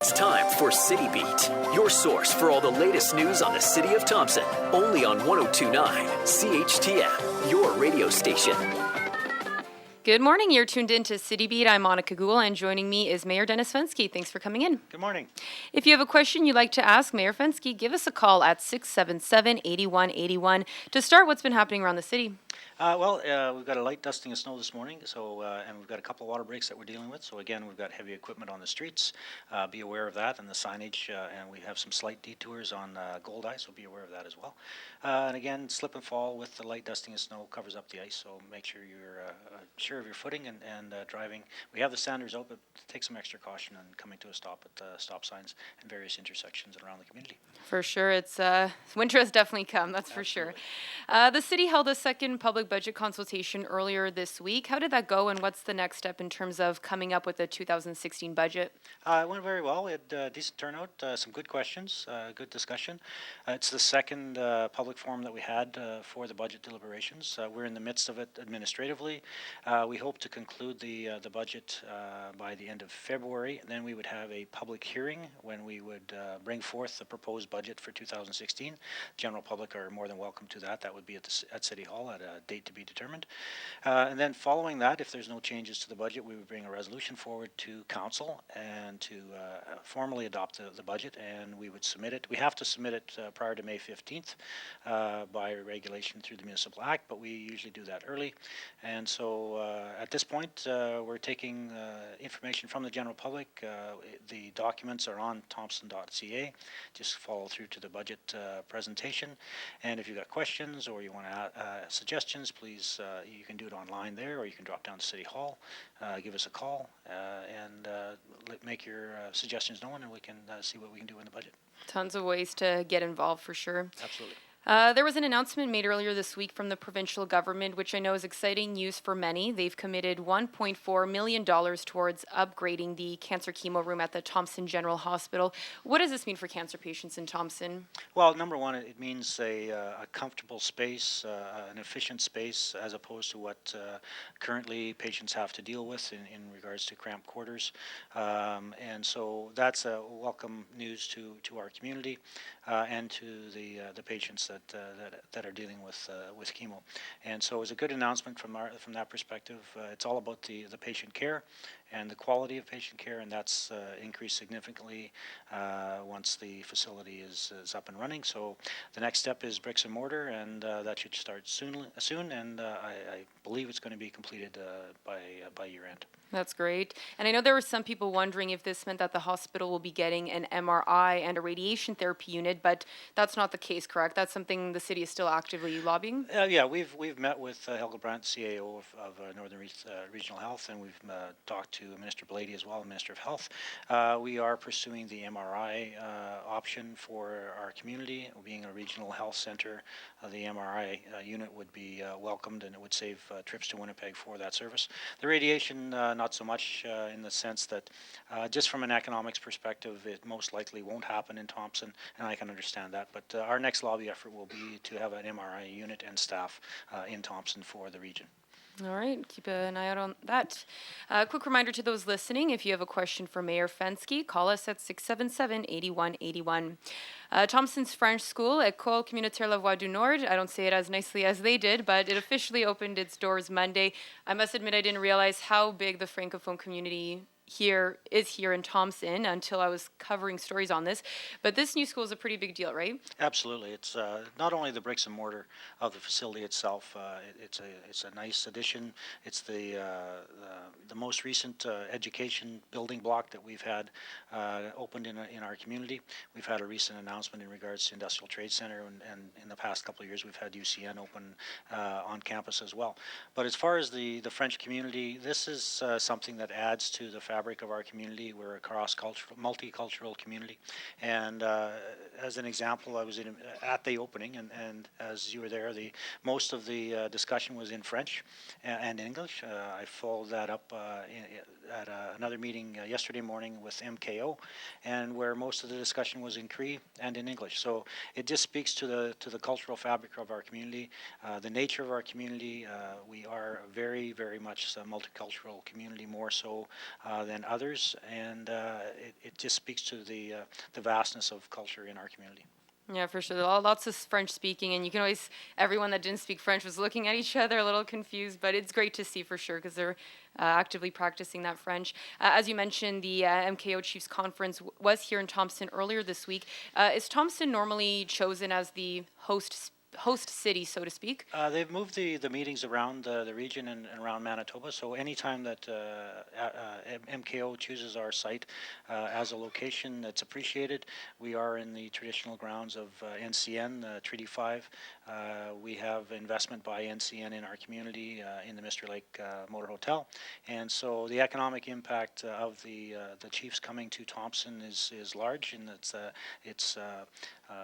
It's time for CityBeat, your source for all the latest news on the city of Thompson. Only on 102.9 CHTM, your radio station. Good morning. You're tuned in to CityBeat. I'm Monika Gul, and joining me is Mayor Dennis Fenske. Thanks for coming in. Good morning. If you have a question you'd like to ask Mayor Fenske, give us a call at 677-8181 to start what's been happening around the city. We've got a light dusting of snow this morning, and we've got a couple of water breaks that we're dealing with. So again, we've got heavy equipment on the streets. Be aware of that and the signage, and we have some slight detours on Gold Ice, so be aware of that as well. And again, slip and fall with the light dusting of snow covers up the ice, so make sure you're sure of your footing and driving. We have the standards out, but take some extra caution on coming to a stop at stop signs and various intersections around the community. For sure. It's winter has definitely come, that's Absolutely. For sure. The city held a second public budget consultation earlier this week. How did that go, and what's the next step in terms of coming up with the 2016 budget? It went very well. We had decent turnout, some good questions, good discussion. It's the second public forum that we had for the budget deliberations. We're in the midst of it administratively. We hope to conclude the budget by the end of February. Then we would have a public hearing when we would bring forth the proposed budget for 2016. General public are more than welcome to that. That would be at City Hall at a date to be determined. And then following that, if there's no changes to the budget, we would bring a resolution forward to council and to formally adopt the budget, and we would submit it. We have to submit it prior to May 15th by regulation through the Municipal Act, but we usually do that early. And so at this point, we're taking information from the general public. The documents are on thompson.ca. Just follow through to the budget presentation. And if you've got questions or you want to suggestions, please, you can do it online there, or you can drop down to City Hall, give us a call, and make your suggestions known, and we can see what we can do in the budget. Tons of ways to get involved, for sure. Absolutely. There was an announcement made earlier this week from the provincial government, which I know is exciting news for many. They've committed $1.4 million towards upgrading the cancer chemo room at the Thompson General Hospital. What does this mean for cancer patients in Thompson? Well, number one, it means a comfortable space, an efficient space, as opposed to what currently patients have to deal with in regards to cramped quarters. And so that's a welcome news to our community and to the patients that are dealing with chemo. And so it was a good announcement from that perspective. It's all about the patient care and the quality of patient care, and that's increased significantly once the facility is up and running. So the next step is bricks and mortar, and that should start soon, and I believe it's going to be completed by year end. That's great. And I know there were some people wondering if this meant that the hospital will be getting an MRI and a radiation therapy unit, but that's not the case, correct? That's something the city is still actively lobbying? Yeah, we've met with Helga Brandt, CAO of Northern Regional Health, and we've talked to Minister Blady as well, Minister of Health. We are pursuing the MRI option for our community. Being a regional health center, the MRI unit would be welcomed, and it would save trips to Winnipeg for that service. The radiation, not so much in the sense that just from an economics perspective, it most likely won't happen in Thompson, and I can understand that. But our next lobby effort will be to have an MRI unit and staff in Thompson for the region. All right, keep an eye out on that. Quick reminder to those listening, if you have a question for Mayor Fenske, call us at 677-8181. Thompson's French school, École Communautaire La Voix du Nord, I don't say it as nicely as they did, but it officially opened its doors Monday. I must admit I didn't realize how big the Francophone community here in Thompson until I was covering stories on this. But this new school is a pretty big deal, right? Absolutely. It's not only the bricks and mortar of the facility itself. It's a nice addition. It's the most recent education building block that we've had opened in our community. We've had a recent announcement in regards to Industrial Trade Center, and in the past couple of years we've had UCN open on campus as well. But as far as the French community, this is something that adds to the fabric of our community. We're a cross-cultural, multicultural community, and as an example, I was at the opening, and as you were there, most of the discussion was in French and English. I followed that up at another meeting yesterday morning with MKO, and where most of the discussion was in Cree and in English. So it just speaks to the cultural fabric of our community, the nature of our community. We are very, very much a multicultural community, more so than others, and it just speaks to the vastness of culture in our community. Yeah, for sure. Lots of French speaking, and you can always, everyone that didn't speak French was looking at each other a little confused, but it's great to see for sure because they're actively practicing that French. As you mentioned, the MKO Chiefs Conference was here in Thompson earlier this week. Is Thompson normally chosen as the host city, so to speak? They've moved the meetings around the region and around Manitoba. So anytime that MKO chooses our site as a location, that's appreciated. We are in the traditional grounds of NCN, Treaty 5. We have investment by NCN in our community in the Mr. Lake Motor Hotel. And so the economic impact of the Chiefs coming to Thompson is large, and it's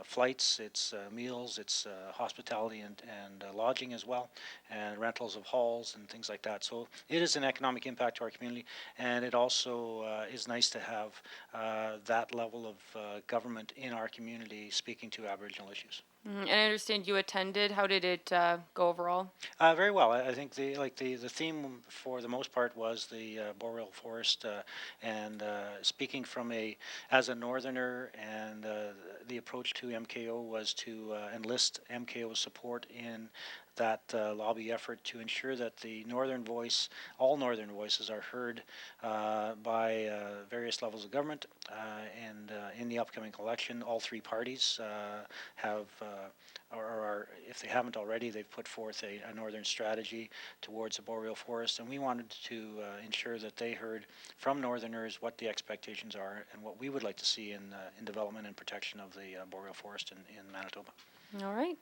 flights, it's meals, it's hospitality and lodging as well, and rentals of halls and things like that. So it is an economic impact to our community, and it also is nice to have that level of government in our community speaking to Aboriginal issues. And I understand you attended. How did it go overall? Very well. I think the theme for the most part was the boreal forest, and speaking from as a northerner, and the approach to MKO was to enlist MKO's support in that lobby effort to ensure that the northern voice, all northern voices, are heard by various levels of government. And in the upcoming election, all three parties have, or if they haven't already, they've put forth a northern strategy towards the boreal forest. And we wanted to ensure that they heard from northerners what the expectations are and what we would like to see in development and protection of the boreal forest in Manitoba. All right.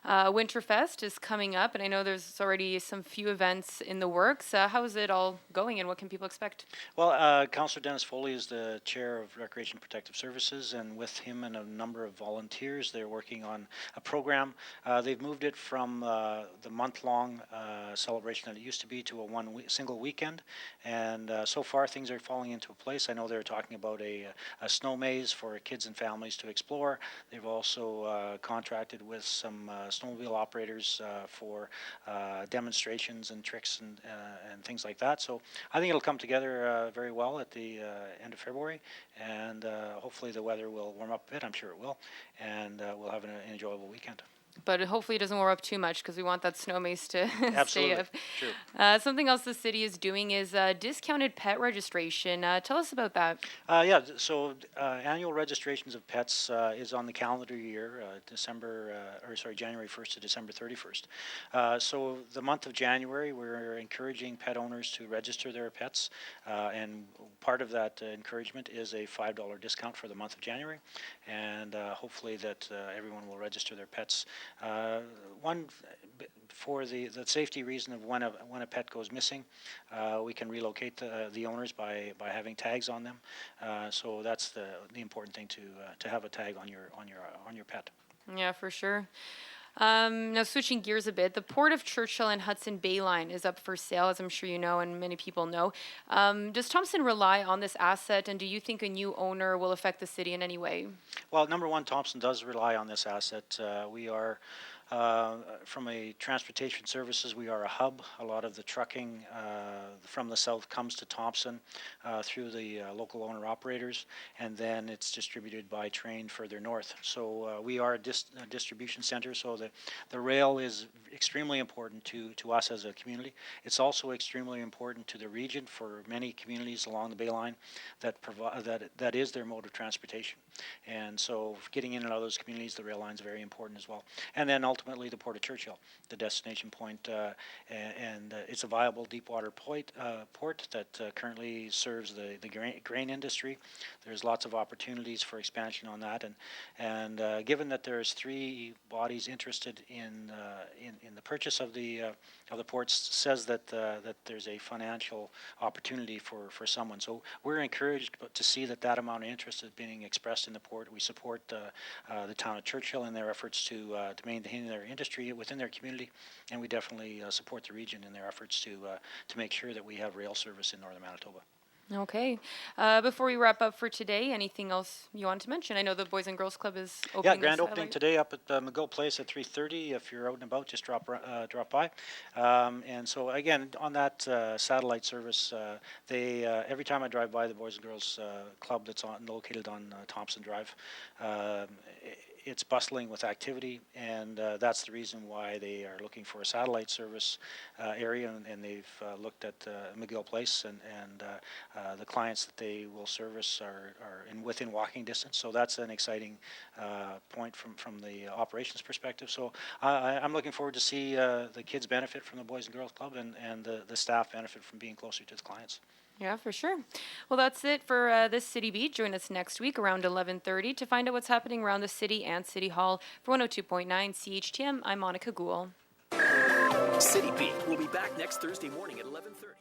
Winterfest is coming up, and I know there's already some few events in the works. How is it all going, and what can people expect? Well, Councillor Dennis Foley is the chair of Recreation and Protective Services, and with him and a number of volunteers, they're working on a program. They've moved it from the month-long celebration that it used to be to a single weekend, and so far things are falling into place. I know they're talking about a snow maze for kids and families to explore. They've also contracted with some snowmobile operators for demonstrations and tricks and things like that. So I think it'll come together very well at the end of February, and hopefully the weather will warm up a bit. I'm sure it will, and we'll have an enjoyable weekend. But hopefully it doesn't warm up too much because we want that snow maze to stay up. True. Something else the city is doing is discounted pet registration. Tell us about that. Yeah, so annual registrations of pets is on the calendar year, January 1st to December 31st. So the month of January, we're encouraging pet owners to register their pets, and part of that encouragement is a $5 discount for the month of January, and hopefully that everyone will register their pets. One, for the safety reason of when a pet goes missing, we can relocate the owners by having tags on them. So that's the important thing, to have a tag on your pet. Yeah, for sure. Now, switching gears a bit, the Port of Churchill and Hudson Bay Line is up for sale, as I'm sure you know and many people know. Does Thompson rely on this asset, and do you think a new owner will affect the city in any way? Well, number one, Thompson does rely on this asset. We are, from a transportation services, we are a hub. A lot of the trucking from the south comes to Thompson through the local owner operators, and then it's distributed by train further north. So we are a distribution center, so the rail is extremely important to us as a community. It's also extremely important to the region, for many communities along the Bay Line that is their mode of transportation. And so getting in and out of those communities, the rail line is very important as well. And then ultimately the Port of Churchill, the destination point, and it's a viable deepwater port that currently serves the grain industry. There's lots of opportunities for expansion on that, and given that there's three bodies interested in the purchase of the port, says that there's a financial opportunity for someone. So we're encouraged to see that amount of interest is being expressed in the port. We support the town of Churchill in their efforts to maintain their industry within their community, and we definitely support the region in their efforts to make sure that we have rail service in northern Manitoba. Okay. Before we wrap up for today, anything else you want to mention? I know the Boys and Girls Club is opening. Yeah, a grand opening satellite. today up at McGill Place at 3:30. If you're out and about, just drop by. And so again, on that satellite service, they every time I drive by the Boys and Girls Club that's located on Thompson Drive, um, it's bustling with activity, and that's the reason why they are looking for a satellite service area, and they've looked at McGill Place, and the clients that they will service are within walking distance. So that's an exciting point from the operations perspective. So I'm looking forward to see the kids benefit from the Boys and Girls Club, and the staff benefit from being closer to the clients. Yeah, for sure. Well, that's it for this City Beat. Join us next week around 11:30 to find out what's happening around the city and City Hall. For 102.9 CHTM, I'm Monika Gul. City Beat will be back next Thursday morning at 11:30.